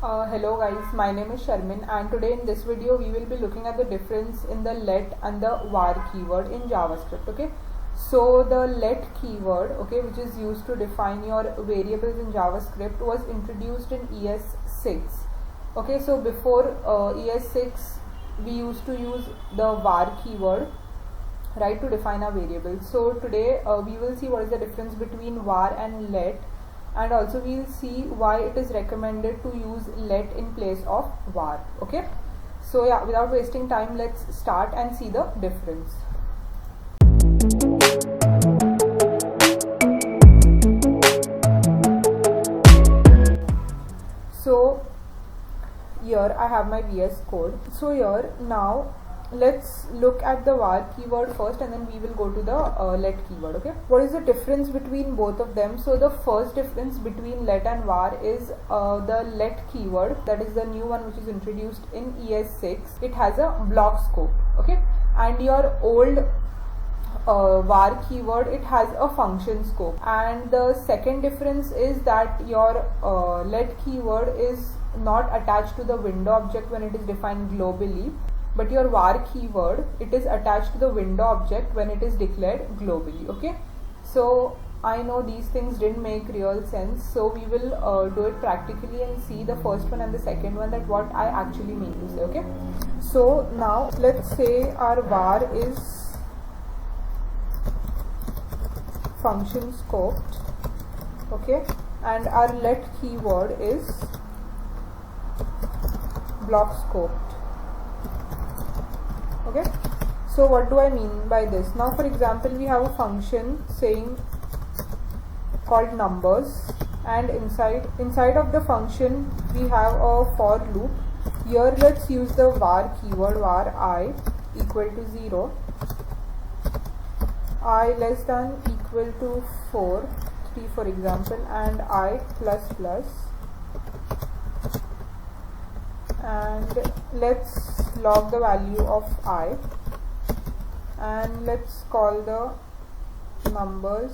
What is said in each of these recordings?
Hello guys, my name is Sharmin and today in this video we will be looking at the difference in the let and the var keyword in JavaScript. Okay, so the let keyword, okay, which is used to define your variables in JavaScript, was introduced in ES6. Okay, so before ES6 we used to use the var keyword, right, to define our variables. So today we will see what is the difference between var and let, and also we'll see why it is recommended to use let in place of var. Okay, so yeah, without wasting time, let's start and see the difference. So here I have my VS Code. So here now let's look at the var keyword first and then we will go to the let keyword. Okay, what is the difference between both of them? So the first difference between let and var is the let keyword, that is the new one which is introduced in ES6. It has a block scope, okay, and your old var keyword, it has a function scope. And the second difference is that your let keyword is not attached to the window object when it is defined globally, but your var keyword, it is attached to the window object when it is declared globally. Okay, so I know these things didn't make real sense, so we will do it practically and see the first one and the second one, that what I actually mean to say. Okay, so now let's say our var is function scoped, okay, and our let keyword is block scoped. Okay, so what do I mean by this? Now for example, we have a function saying called numbers, and inside of the function we have a for loop. Here let's use the var keyword, var I equal to 0, I less than equal to 4, 3 for example, and I plus plus, and let's log the value of I, and let's call the numbers.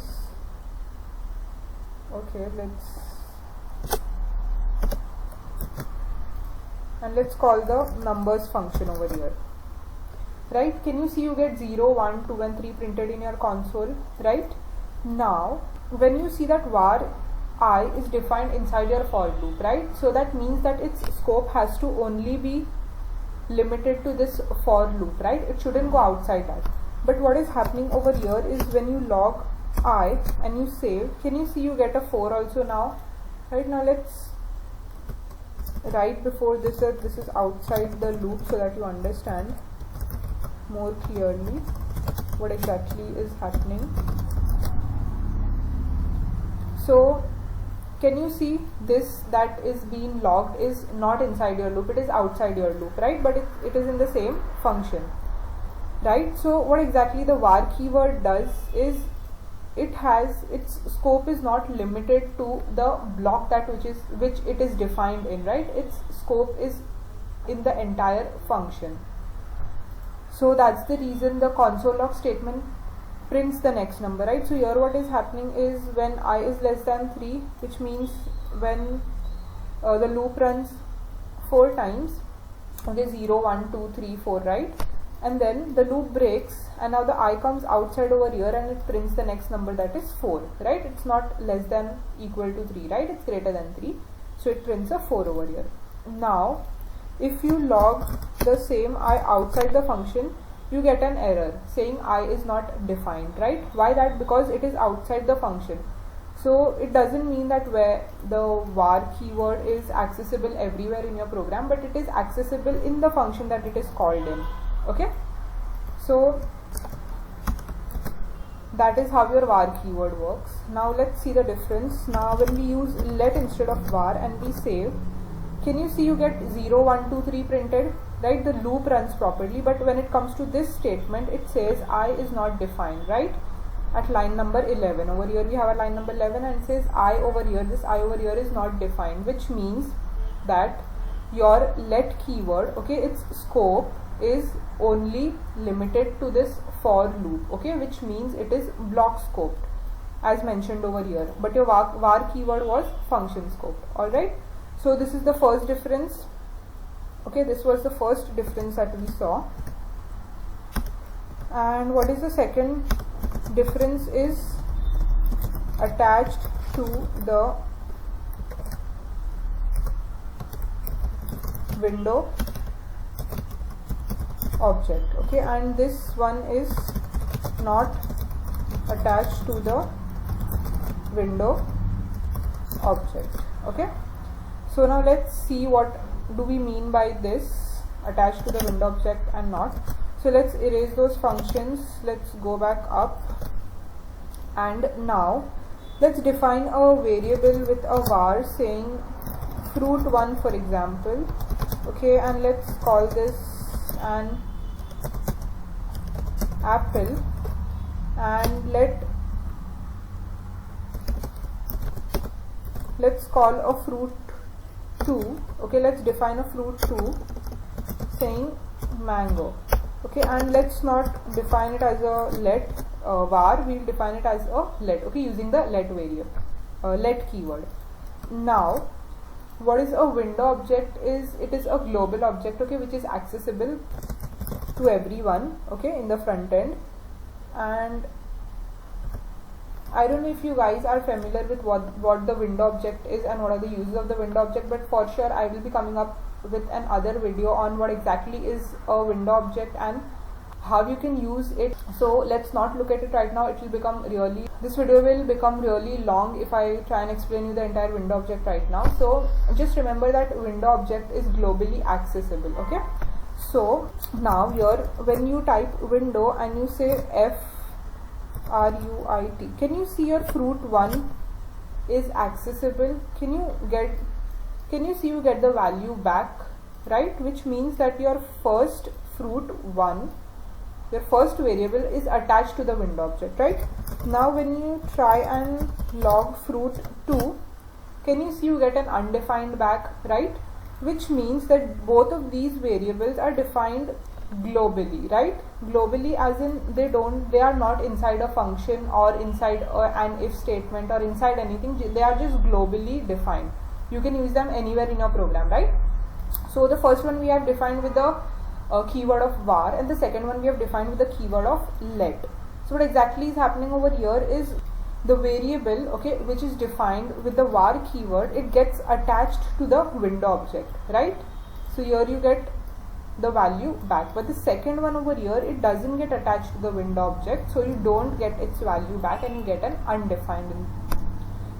Okay, let's call the numbers function over here. Right, can you see you get 0, 1, 2 and 3 printed in your console, right? Now when you see that var I is defined inside your for loop, right, so that means that its scope has to only be limited to this for loop, right? It shouldn't go outside that. But what is happening over here is when you log I and you save, can you see you get a 4 also now? Right, now let's write before this that this is outside the loop so that you understand more clearly what exactly is happening. So can you see this that is being logged is not inside your loop, it is outside your loop, right? But it is in the same function, right? So what exactly the var keyword does is it has, its scope is not limited to the block that which it is defined in, right? Its scope is in the entire function. So that's the reason the console log statement prints the next number, right? So here what is happening is when I is less than 3, which means when the loop runs 4 times, okay, 0, 1, 2, 3, 4, right? And then the loop breaks and now the I comes outside over here and it prints the next number, that is 4, right? It's not less than equal to 3, right? It's greater than 3, so it prints a 4 over here. Now if you log the same I outside the function, you get an error saying I is not defined, right? Why that? Because it is outside the function. So it doesn't mean that where the var keyword is accessible everywhere in your program, but it is accessible in the function that it is called in. Okay, so that is how your var keyword works. Now let's see the difference. Now when we use let instead of var and we save, can you see you get 0, 1, 2, 3 printed, right? The loop runs properly, but when it comes to this statement, it says I is not defined, right? At line number 11, over here we have a line number 11 and it says I over here, this I over here is not defined, which means that your let keyword, okay, its scope is only limited to this for loop, okay, which means it is block scoped as mentioned over here, but your var keyword was function scoped. Alright, So this is the first difference. Okay, this was the first difference that we saw. And what is the second difference is attached to the window object. Okay, and this one is not attached to the window object. Okay, so now let's see what do we mean by this attached to the window object and not. So let's erase those functions. Let's go back up, and now let's define a variable with a var saying fruit1, for example. Okay, and let's call this an apple, and let's call a fruit2. Okay, let's define a fruit2 saying mango. Okay, and let's not define it as a let var, we'll define it as a let. Okay, using the let variable, let keyword. Now what is a window object is, it is a global object, okay, which is accessible to everyone, okay, in the front end. And I don't know if you guys are familiar with what the window object is and what are the uses of the window object, but for sure I will be coming up with another video on what exactly is a window object and how you can use it. So let's not look at it right now. This video will become really long if I try and explain you the entire window object right now. So just remember that window object is globally accessible. Okay, so now here when you type window and you say fruit, can you see your fruit1 is accessible? Can you see you get the value back, right? Which means that your first fruit1, your first variable, is attached to the window object, right? Now when you try and log fruit2, can you see you get an undefined back, right? Which means that both of these variables are defined globally, right? Globally as in they are not inside a function or inside an if statement or inside anything. They are just globally defined. You can use them anywhere in your program, right? So the first one we have defined with the keyword of var, and the second one we have defined with the keyword of let. So what exactly is happening over here is the variable, okay, which is defined with the var keyword, it gets attached to the window object, right? So here you get the value back, but the second one over here, it doesn't get attached to the window object, so you don't get its value back and you get an undefined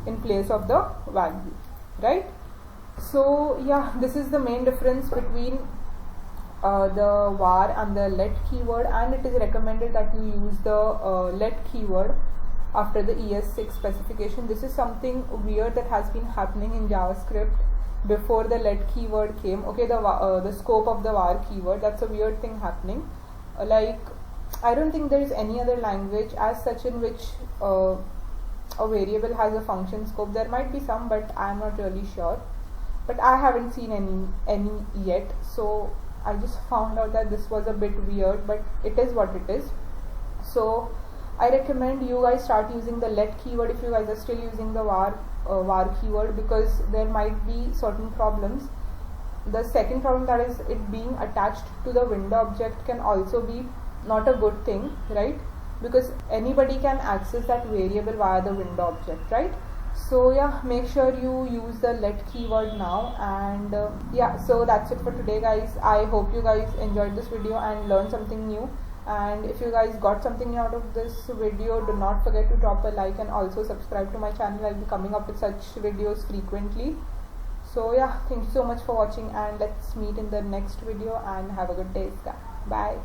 in place of the value, right? So yeah, this is the main difference between the var and the let keyword, and it is recommended that you use the let keyword after the ES6 specification. This is something weird that has been happening in JavaScript before the let keyword came. Okay, the scope of the var keyword, that's a weird thing happening. Like I don't think there is any other language as such in which a variable has a function scope. There might be some, but I'm not really sure, but I haven't seen any yet. So I just found out that this was a bit weird, but it is what it is. So I recommend you guys start using the let keyword if you guys are still using the var keyword, because there might be certain problems. The second problem, that is it being attached to the window object, can also be not a good thing, right? Because anybody can access that variable via the window object, right? So yeah, make sure you use the let keyword now. And yeah, so that's it for today, guys. I hope you guys enjoyed this video and learned something new. And if you guys got something out of this video, do not forget to drop a like and also subscribe to my channel. I'll be coming up with such videos frequently. So yeah, thank you so much for watching, and let's meet in the next video, and have a good day. Bye.